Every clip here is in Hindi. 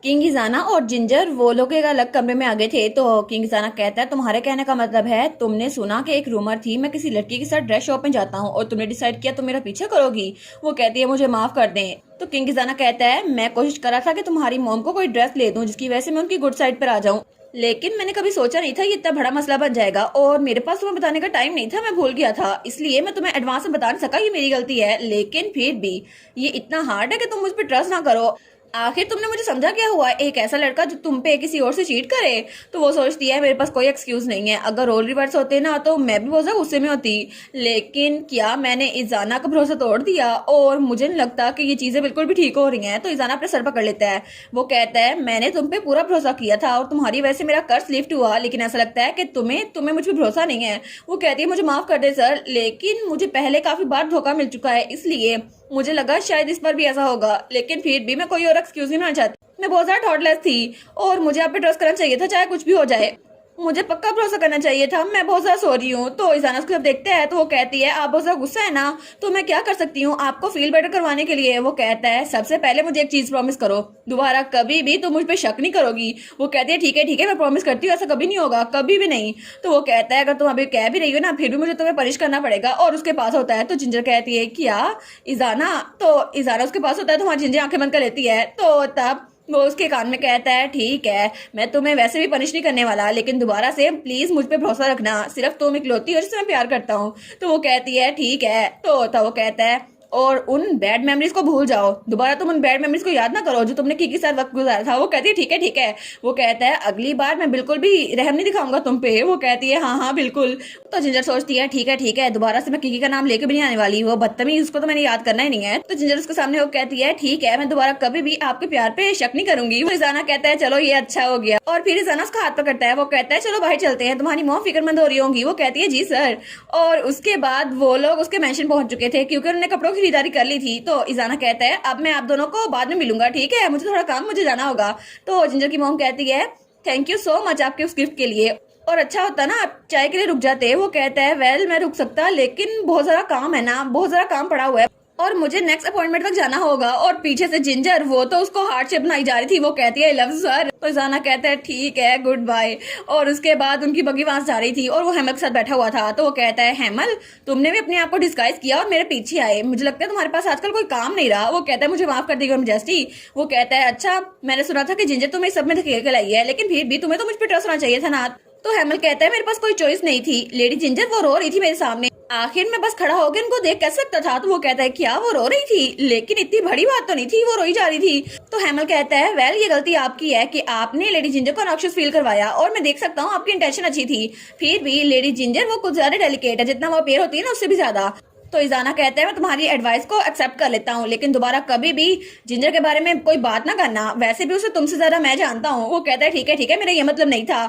किंग इजाना और जिंजर वो लोग एक अलग कमरे में आ गए थे। तो किंग इजाना कहता है तुम्हारे कहने का मतलब है तुमने सुना कि एक रूमर थी मैं किसी लड़की के साथ ड्रेस शॉप में जाता हूँ और तुमने डिसाइड किया तुम मेरा पीछा करोगी। वो कहती है मुझे माफ कर दें। तो किंग इजाना कहता है मैं कोशिश कर रहा था कि तुम्हारी मॉम को कोई ड्रेस ले दूं जिसकी वजह से मैं उनकी गुड साइड पर आ जाऊं, लेकिन मैंने कभी सोचा नहीं था ये इतना बड़ा मसला बन जाएगा और मेरे पास तुम्हें बताने का टाइम नहीं था, मैं भूल गया था, इसलिए मैं तुम्हें एडवांस में बता नहीं सका, ये मेरी गलती है। लेकिन फिर भी ये इतना हार्ड है कि तुम मुझ पर ट्रस्ट ना करो। आखिर तुमने मुझे समझा क्या हुआ, एक ऐसा लड़का जो तुम पे किसी और से चीट करे। तो वो सोचती है मेरे पास कोई एक्सक्यूज नहीं है, अगर रोल रिवर्स होते ना तो मैं भी बहुत ज्यादा गुस्से में होती, लेकिन क्या मैंने इजाना का भरोसा तोड़ दिया और मुझे नहीं लगता कि ये चीजें बिल्कुल भी ठीक हो रही हैं। तो इजाना अपने सर पकड़ लेता है। वो कहता है मैंने तुम पे पूरा भरोसा किया था और तुम्हारी वजह से मेरा कर्ज लिफ्ट हुआ, लेकिन ऐसा लगता है कि तुम्हें तुम्हें मुझ पर भरोसा नहीं है। वो कहती है मुझे माफ कर दे सर, लेकिन मुझे पहले काफी बार धोखा मिल चुका है, इसलिए मुझे लगा शायद इस बार भी ऐसा होगा, लेकिन फिर भी मैं कोई और एक्सक्यूज नहीं बनाना चाहती। मैं बहुत ज्यादा थॉटलेस थी और मुझे आप पे ट्रस्ट करना चाहिए था, चाहे कुछ भी हो जाए, मुझे पक्का भरोसा करना चाहिए था। मैं बहुत ज्यादा सॉरी हूँ। तो इजाना उसको जब देखते हैं तो वो कहती है आप बहुत ज्यादा गुस्सा है ना, तो मैं क्या कर सकती हूँ आपको फील बेटर करवाने के लिए। वो कहता है सबसे पहले मुझे एक चीज प्रॉमिस करो, दोबारा कभी भी तुम मुझ पे शक नहीं करोगी। वो कहती है ठीक है मैं प्रॉमिस करती हूँ, ऐसा कभी नहीं होगा, कभी भी नहीं। तो वो कहता है अगर तुम अभी कह भी रही हो ना फिर भी मुझे तुम्हें पनिश करना पड़ेगा और उसके पास होता है। तो जिंजर कहती है क्या इजाना, तो इजाना उसके पास होता है तो हमारी जिंजर आंखें बंद कर लेती है। तो तब वो उसके कान में कहता है ठीक है मैं तुम्हें वैसे भी पनिश नहीं करने वाला, लेकिन दोबारा से प्लीज मुझ पे भरोसा रखना, सिर्फ तुम इकलौती हो जिससे मैं प्यार करता हूँ। तो वो कहती है ठीक है। तो वो कहता है और उन बैड मेमोरीज को भूल जाओ, दोबारा तुम उन बैड मेमोरीज को याद ना करो जो तुमने की साथ वक्त गुजारा था। वो कहती है ठीक है। वो कहता है अगली बार मैं बिल्कुल भी रहम नहीं दिखाऊंगा तुम पे। वो कहती है हाँ बिल्कुल। तो जिंजर सोचती है ठीक है दोबारा से मैं किकी का नाम लेके भी नहीं आने वाली, वो बदतमीज, उसको तो मैंने याद करना ही नहीं है। तो जिंजर उसके सामने वो कहती है ठीक है मैं दोबारा कभी भी आपके प्यार पे शक नहीं करूंगी। वो इजाना कहता है चलो ये अच्छा हो गया और फिर इजाना उसका हाथ पकड़ता है। वो कहता है चलो भाई चलते हैं, तुम्हारी मौत फिक्रमंद हो रही होंगी। वो कहती है जी सर। और उसके बाद वो लोग उसके मेंशन पहुंच चुके थे क्योंकि उन्होंने कपड़ों की खरीदारी कर ली थी। तो इजाना कहता है अब मैं आप दोनों को बाद में मिलूंगा, ठीक है मुझे थोड़ा काम, मुझे जाना होगा। तो जिंजर की मॉम कहती है थैंक यू सो मच आपके उस गिफ्ट के लिए, और अच्छा होता ना आप चाय के लिए रुक जाते। वो कहता है वेल मैं रुक सकता लेकिन बहुत सारा काम है ना, बहुत सारा काम पड़ा हुआ है और मुझे नेक्स्ट अपॉइंटमेंट तक जाना होगा। और पीछे से जिंजर वो तो उसको हार्ट शेप बनाई जा रही थी, वो कहती है आई लव यू सर। तो इजाना कहता है ठीक है गुड बाय। और उसके बाद उनकी बग्गी वहां जा रही थी और वो हेमल के साथ बैठा हुआ था। तो वो कहता है हेमल तुमने भी अपने आप को डिस्गाइज किया और मेरे पीछे आए, मुझे लगता है तुम्हारे पास आजकल कोई काम नहीं रहा। वो कहता है मुझे माफ कर देगा मेजेस्टी। वो कहता है अच्छा मैंने सुना था कि जिंजर तुम्हें सब में धकेल के लाई है, लेकिन फिर भी तुम्हें तो मुझ पर ट्रस्ट होना चाहिए था ना। तो हेमल कहता है मेरे पास कोई चॉइस नहीं थी, लेडी जिंजर वो रो रही थी मेरे सामने, आखिर मैं बस खड़ा होकर उनको देख कैसे सकता था। तो वो कहता है क्या वो रो रही थी, लेकिन इतनी बड़ी बात तो नहीं थी, वो रोई जा रही थी। तो हेमल कहता है वेल ये गलती आपकी है कि आपने लेडी जिंजर को नॉक्शियस फील करवाया और मैं देख सकता हूँ आपकी इंटेंशन अच्छी थी, फिर भी लेडी जिंजर वो कुछ ज्यादा डेलिकेट है, जितना वो अपेयर होती है ना उससे भी ज्यादा। तो इजाना कहता है मैं तुम्हारी एडवाइस को एक्सेप्ट कर लेता हूँ, लेकिन दोबारा कभी भी जिंजर के बारे में कोई बात ना करना, वैसे भी उसे तुमसे ज्यादा मैं जानता हूँ। वो कहता है ठीक है मेरा ये मतलब नहीं था।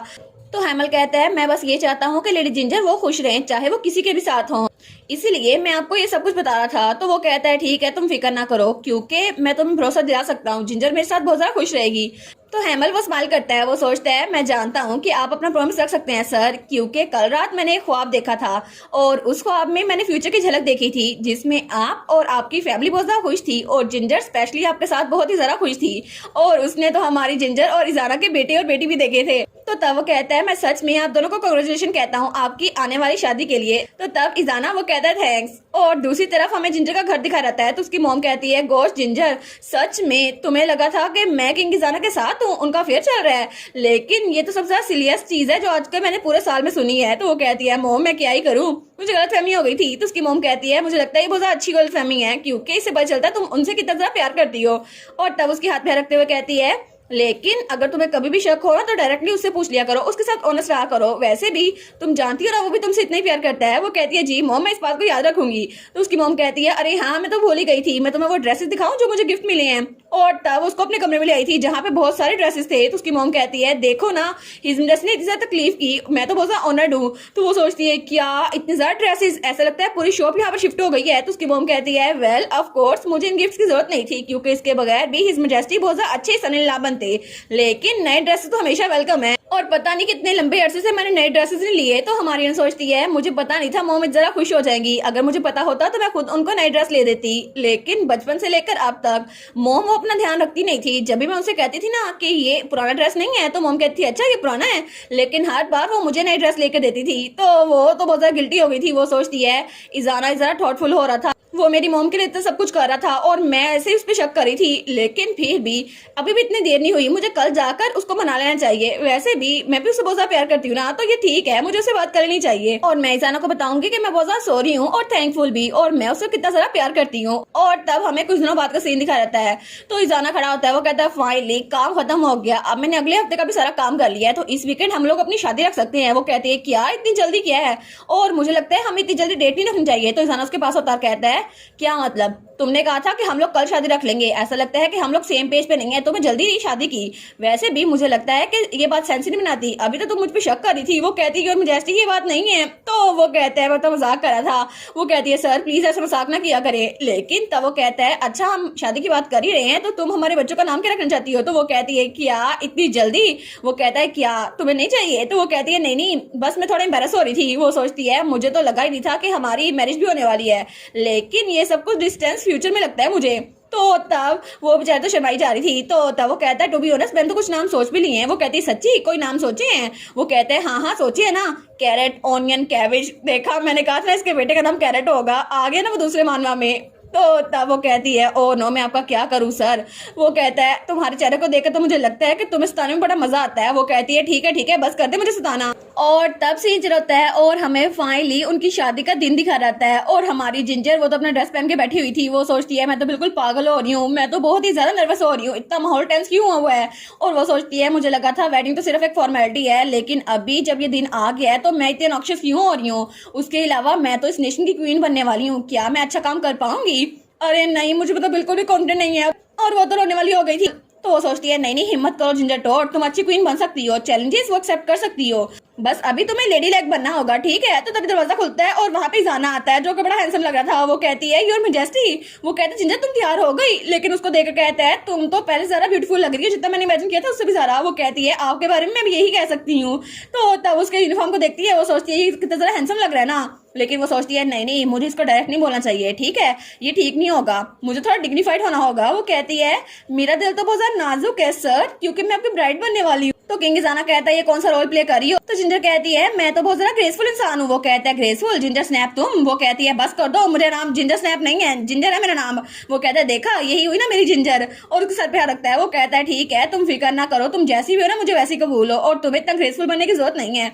तो हेमल कहता है मैं बस ये चाहता हूँ कि लेडी जिंजर वो खुश रहें चाहे वो किसी के भी साथ हो, इसीलिए मैं आपको ये सब कुछ बता रहा था। तो वो कहता है ठीक है तुम फिक्र ना करो क्योंकि मैं तुम्हें भरोसा दिला सकता हूँ, जिंजर मेरे साथ बहुत ज्यादा खुश रहेगी। तो हेमल वो स्माइल करता है, वो सोचता है मैं जानता हूँ कि आप अपना प्रॉमिस रख सकते हैं सर, क्योंकि कल रात मैंने एक ख्वाब देखा था और उस ख्वाब में मैंने फ्यूचर की झलक देखी थी जिसमें आप और आपकी फैमिली बहुत ज्यादा खुश थी और जिंजर स्पेशली आपके साथ बहुत ही ज्यादा खुश थी और उसने तो हमारी जिंजर और इजाना के बेटे और बेटी भी देखे थे। तो तब वो कहता है मैं सच में आप दोनों को कांग्रेचुलेशन कहता हूँ आपकी आने वाली शादी के लिए। तो तब इजाना वो कहता है थैंक्स। और दूसरी तरफ हमें जिंजर का घर दिखा रहता है। तो उसकी मॉम कहती है गोश जिंजर सच में तुम्हें लगा था कि मैं किंग इजाना के साथ हूँ, उनका अफेयर चल रहा है, लेकिन ये तो सबसे ज्यादा सीरियस चीज है जो आजकल मैंने पूरे साल में सुनी है। तो वो कहती है मोम मैं क्या ही करूँ, मुझे गलतफहमी हो गई थी। तो उसकी मोम कहती है मुझे लगता है ये बहुत ज्यादा अच्छी गलतफहमी है क्योंकि इससे पता चलता है तुम उनसे कितना ज्यादा प्यार करती हो। और तब उसके हाथ पे रखते हुए कहती है लेकिन अगर तुम्हें कभी भी शक हो ना तो डायरेक्टली उससे पूछ लिया करो, उसके साथ ऑनेस्ट रहा करो, वैसे भी तुम जानती हो ना वो भी तुमसे इतना ही प्यार करता है। वो कहती है जी मॉम मैं इस बात को याद रखूंगी। तो उसकी मॉम कहती है अरे हाँ मैं तो भूल ही गई थी, मैं तुम्हें वो ड्रेसेस दिखाऊं जो मुझे गिफ्ट मिले हैं। और तब उसको अपने कमरे में ले आई थी जहाँ पे बहुत सारे ड्रेसेस थे। तो उसकी मॉम कहती है देखो ना हिज मिसेस ने इतनी ज्यादा तकलीफ की, मैं तो बहुत ज्यादा ऑनर्ड हूँ। तो वो सोचती है क्या इतने ज्यादा ड्रेसेस, ऐसा लगता है पूरी शॉप यहाँ पर शिफ्ट हो गई है। तो उसकी मॉम कहती है वेल ऑफ कोर्स मुझे इन गिफ्ट की जरूरत नहीं थी क्योंकि इसके बगैर भी हिज मैजेस्टी बहुत ज्यादा अच्छे सन इन लॉ बनते बनते, लेकिन नए ड्रेसेस तो हमेशा वेलकम है। और पता नहीं कितने लंबे अरसे से मैंने नए ड्रेसेस नहीं लिए। तो हमारी अन सोचती है मुझे पता नहीं था मोम जरा खुश हो जाएंगी, अगर मुझे पता होता तो मैं खुद उनको नई ड्रेस ले देती। लेकिन बचपन से लेकर अब तक मोम वो अपना ध्यान रखती नहीं थी। जब भी मैं उनसे कहती थी ना कि ये पुराना ड्रेस नहीं है तो मोम कहती थी अच्छा ये पुराना है, लेकिन हर बार वो मुझे नई ड्रेस लेकर देती थी। तो वो तो बहुत ज्यादा गिल्टी हो गई थी। वो सोचती है इजाना जरा थॉटफुल हो रहा था, वो मेरी मॉम के लिए इतना सब कुछ कर रहा था और मैं ऐसे ही उस पर शक करी थी। लेकिन फिर भी अभी भी इतनी देर नहीं हुई, मुझे कल जाकर उसको मना लेना चाहिए। वैसे भी मैं भी उससे बहुत ज्यादा प्यार करती हूँ ना, तो ये ठीक है, मुझे उससे बात कर लेनी चाहिए। और मैं ईजाना को बताऊंगी कि मैं बहुत ज्यादा सॉरी हूँ और थैंकफुल भी, और मैं उसको कितना सारा प्यार करती हूँ। और तब हमें कुछ दिनों बाद का सीन दिखा रहता है। तो ईजाना खड़ा होता है, वो कहता है फाइनली काम खत्म हो गया, अब मैंने अगले हफ्ते का भी सारा काम कर लिया है, तो इस वीकेंड हम लोग अपनी शादी रख सकते हैं। वो कहती है क्या इतनी जल्दी क्या है, और मुझे लगता है हमें इतनी जल्दी डेट नहीं रखनी चाहिए। तो ईजाना उसके पास उतार कहता है क्या मतलब, तुमने कहा था कि हम लोग कल शादी रख लेंगे, ऐसा लगता है कि हम लोग सेम पेज पे नहीं है, तो मैं जल्दी ही शादी की। वैसे भी मुझे लगता है कि ये बात सेंस नहीं बनाती, अभी तो तुम मुझ पे शक कर रही थी। वो कहती है और मुझे ऐसी ये बात नहीं है। तो वो कहता है मैं तो मजाक कर रहा था। वो कहती है सर प्लीज ऐसा मजाक ना किया करे। लेकिन तब वो कहता है अच्छा हम शादी की बात कर ही रहे हैं तो तुम हमारे बच्चों का नाम क्या रखना चाहती हो। तो वो कहती है क्या इतनी जल्दी। वो कहता है क्या तुम्हें नहीं चाहिए। तो वो कहती है नहीं नहीं बस मैं थोड़ा एम्बेरस हो रही थी। वो सोचती है मुझे तो लगा ही नहीं था कि हमारी मैरिज भी होने वाली है, लेकिन ये सब कुछ डिस्टेंस फ्यूचर में लगता है मुझे। तो तब वो बेचारी तो शर्माई जा रही थी। तो तब वो कहता है टू बी ऑनेस्ट मैंने तो कुछ नाम सोच भी लिए हैं। वो कहती है सच्ची कोई नाम सोचे हैं। वो कहते हैं हाँ हाँ सोचे है ना, कैरेट ऑनियन कैबेज। देखा मैंने कहा था इसके बेटे का नाम कैरेट होगा, आ गया ना वो दूसरे मानवा में। तो तब वो कहती है ओ नो मैं आपका क्या करूं सर। वो कहता है तुम्हारे चेहरे को देखकर तो मुझे लगता है कि तुम्हें सताने में बड़ा मजा आता है। वो कहती है ठीक है बस कर दे मुझे सताना। और तब सीन चलता है और हमें फाइनली उनकी शादी का दिन दिखा रहता है। और हमारी जिंजर वो तो अपना ड्रेस पहन के बैठी हुई थी। वो सोचती है मैं तो बिल्कुल पागल हो रही हूँ, मैं तो बहुत ही ज्यादा नर्वस हो रही हूँ, इतना माहौल टेंस क्यों हुआ है। और वो सोचती है मुझे लगा था वेडिंग तो सिर्फ एक फॉर्मेलिटी है, लेकिन अभी जब ये दिन आ गया है तो मैं इतनी नॉक्शियस क्यों हो रही हूँ। उसके अलावा मैं तो इस नेशन की क्वीन बनने वाली हूँ, क्या मैं अच्छा काम कर पाऊंगी। अरे नहीं मुझे तो बिल्कुल भी कॉन्फिडेंट नहीं है। और वो तो रोने वाली हो गई थी। तो वो सोचती है नहीं नहीं हिम्मत करो जिंजर टोट, तुम अच्छी क्वीन बन सकती हो, चैलेंजेस वो एक्सेप्ट कर सकती हो, बस अभी तुम्हें लेडी लैग बनना होगा ठीक है। तो तभी दरवाजा खुलता है और वहां पे जाना आता है जो कि बड़ा हैंडसम लग रहा था। वो कहती है योर मैजेस्टी। वो कहते जिंजर तुम तैयार हो गई, लेकिन उसको देखकर कहता है तुम तो पहले ज्यादा ब्यूटीफुल लग रही है, जितना मैंने इमेजिन किया था उससे भी ज्यादा। वो कहती है आपके बारे में मैं भी यही कह सकती हूँ। तो तब उसके यूनिफॉर्म को देखती है, वो सोचती है ये कितना ज्यादा हैंडसम लग रहा है ना, लेकिन वो सोचती है नहीं नहीं मुझे इसको डायरेक्ट नहीं बोलना चाहिए ठीक है, ये ठीक नहीं होगा, मुझे थोड़ा डिग्निफाइड होना होगा। वो कहती है मेरा दिल तो बहुत ज्यादा नाजुक है सर, क्योंकि मैं आपकी ब्राइड बनने वाली हूँ। तो किंग ईजाना कहता है ये कौन सा रोल प्ले कर रही हो। तो जिंजर कहती है मैं तो बहुत ज्यादा ग्रेसफुल इंसान हूँ। वो कहता है ग्रेसफुल जिंजर स्नैप तुम। वो कहती है बस कर दो, मुझे नाम जिंजर स्नैप नहीं है, जिंजर है मेरा नाम। वो कहता है देखा यही हुई ना मेरी जिंजर, और उसके सर पे हाथ रखता है। वो कहता है ठीक है तुम फिक्र ना करो, तुम जैसी भी हो ना मुझे वैसी कबूल हो, और तुम्हें इतना ग्रेसफुल बनने की जरूरत नहीं है।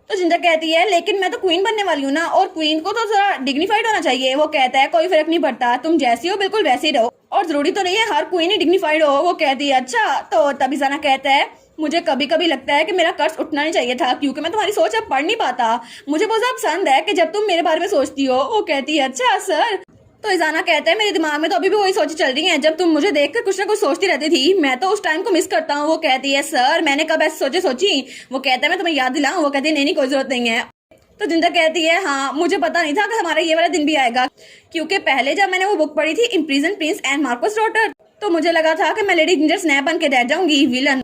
तो जिंजर कहती है लेकिन मैं तो क्वीन बनने वाली हूँ ना, और क्वीन को तो जरा डिग्निफाइड होना चाहिए। वो कहता है कोई फर्क नहीं पड़ता, तुम जैसी हो बिल्कुल वैसी रहो, और जरूरी तो नहीं है हर क्वीन ही डिग्निफाइड हो। वो कहती है अच्छा। तो तब ईजाना कहता है मुझे कभी कभी लगता है कि मेरा कर्ज उठना नहीं चाहिए था, क्योंकि मैं तुम्हारी सोच अब पढ़ नहीं पाता, मुझे बहुत ज्यादा पसंद है कि जब तुम मेरे बारे में सोचती हो। वो कहती है अच्छा सर। तो ईजाना कहता है मेरे दिमाग में तो अभी भी वही सोच चल रही है जब तुम मुझे देखकर कुछ ना कुछ सोचती रहती थी, मैं तो उस टाइम को मिस करता हूँ। वो कहती है सर मैंने कब ऐसे सोची। वो कहता है मैं तुम्हें याद दिलाऊं। वो कहती है नहीं कोई जरूरत नहीं है। तो जिंजर कहती है हाँ मुझे पता नहीं था कि हमारा ये वाला दिन भी आएगा, क्योंकि पहले जब मैंने वो बुक पढ़ी थी imprison Prince and Marcos daughter, तो मुझे लगा था कि मैं लेडी जिंजर स्नैप बन के रह जाऊंगी विलन।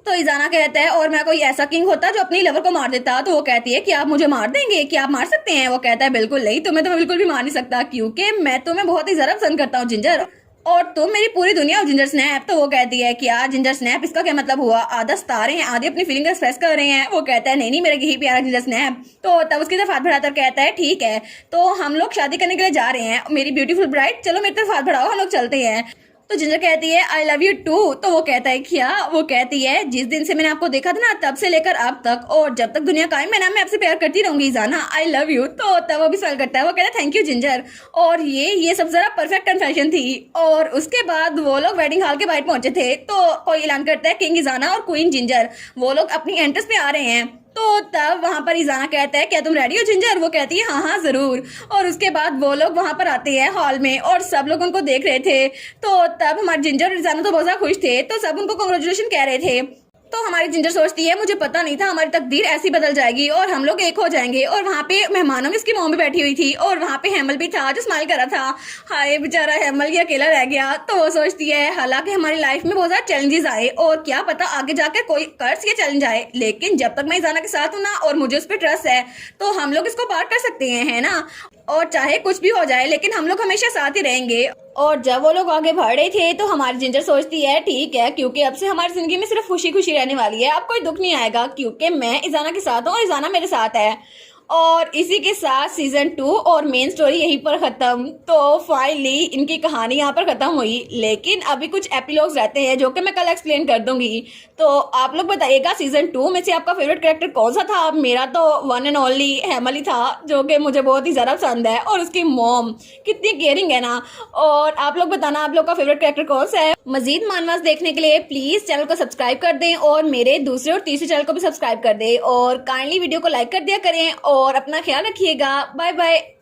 तो ईजाना कहता है और मैं कोई ऐसा किंग होता जो अपनी लवर को मार देता। तो वो कहती है कि आप मुझे मार देंगे, क्या आप मार सकते हैं। वो कहता है बिल्कुल नहीं, तुम्हें तो मैं बिल्कुल भी मार नहीं सकता, क्योंकि मैं तुम्हें बहुत ही ज्यादा पसंद करता हूँ जिंजर, और तुम मेरी पूरी दुनिया हो जिंजर स्नैप। तो वो कहती है क्या जिंजर स्नैप, इसका क्या मतलब हुआ, आधा सता रहे हैं आधे अपनी फीलिंग एक्सप्रेस कर रहे हैं। वो कहता है नहीं नहीं मेरा यही प्यारा जिंजर स्नैप। तो तब उसकी तरफ हाथ बढ़ाकर कहता है ठीक है तो हम लोग शादी करने के लिए जा रहे हैं, मेरी ब्यूटीफुल ब्राइड चलो मेरी तरफ हाथ बढ़ाओ हम लोग चलते हैं। तो जिंजर कहती है आई लव यू टू। तो वो कहता है क्या। वो कहती है जिस दिन से मैंने आपको देखा था ना तब से लेकर अब तक, और जब तक दुनिया कायम है ना मैं आपसे प्यार करती रहूंगी ईजाना, आई लव यू। तो तब वो भी स्माइल करता है। वो कहता है थैंक यू जिंजर। और ये सब जरा परफेक्ट कन्फेशन थी। और उसके बाद वो लोग वेडिंग हॉल के बाहर पहुंचे थे, तो कोई ऐलान करता है किंग ईजाना और क्वीन जिंजर वो लोग अपनी एंट्रेंस पे आ रहे हैं। तो तब वहां पर ईजाना कहता है क्या तुम रेडी हो जिंजर। वो कहती है हाँ जरूर। और उसके बाद वो लोग वहां पर आते हैं हॉल में, और सब लोग उनको देख रहे थे। तो तब हमारे जिंजर और ईजाना तो बहुत ज्यादा खुश थे, तो सब उनको कांग्रेचुलेशन कह रहे थे। तो हमारी जिंजर सोचती है मुझे पता नहीं था हमारी तकदीर ऐसी बदल जाएगी और हम लोग एक हो जाएंगे। और वहाँ पे मेहमानों में इसकी मॉम भी बैठी हुई थी और वहाँ पे हेमल भी था जो स्माइल कर रहा था। हाय बेचारा हेमल ये अकेला रह गया। तो वो सोचती है हालांकि हमारी लाइफ में बहुत सारे चैलेंजेस आए और क्या पता आगे जाकर कोई कर्ज ये चैलेंज आए, लेकिन जब तक मैं इजाना के साथ हूँ ना और मुझे उस पर ट्रस्ट है तो हम लोग इसको पार कर सकते हैं, है ना। और चाहे कुछ भी हो जाए लेकिन हम लोग हमेशा साथ ही रहेंगे। और जब वो लोग आगे बढ़ रहे थे तो हमारी जिंजर सोचती है ठीक है, क्योंकि अब से हमारी जिंदगी में सिर्फ खुशी खुशी रहने वाली है, अब कोई दुख नहीं आएगा क्योंकि मैं इजाना के साथ हूँ और इजाना मेरे साथ है। और इसी के साथ सीजन 2 और मेन स्टोरी यहीं पर खत्म। तो फाइनली इनकी कहानी यहाँ पर खत्म हुई, लेकिन अभी कुछ एपिलॉग्स रहते हैं जो कि मैं कल एक्सप्लेन कर दूंगी। तो आप लोग बताइएगा सीजन 2 में से आपका फेवरेट कैरेक्टर कौन सा था। मेरा तो वन एंड ओनली हेमल ही था जो कि मुझे बहुत ही ज्यादा पसंद है, और उसकी मॉम कितनी केयरिंग है ना। और आप लोग बताना आप लोग का फेवरेट कैरेक्टर कौन सा है। मजीद मानवास देखने के लिए प्लीज चैनल को सब्सक्राइब कर दें और मेरे दूसरे और तीसरे चैनल को भी सब्सक्राइब कर दें और काइंडली वीडियो को लाइक कर दिया करें और अपना ख्याल रखिएगा। Bye bye.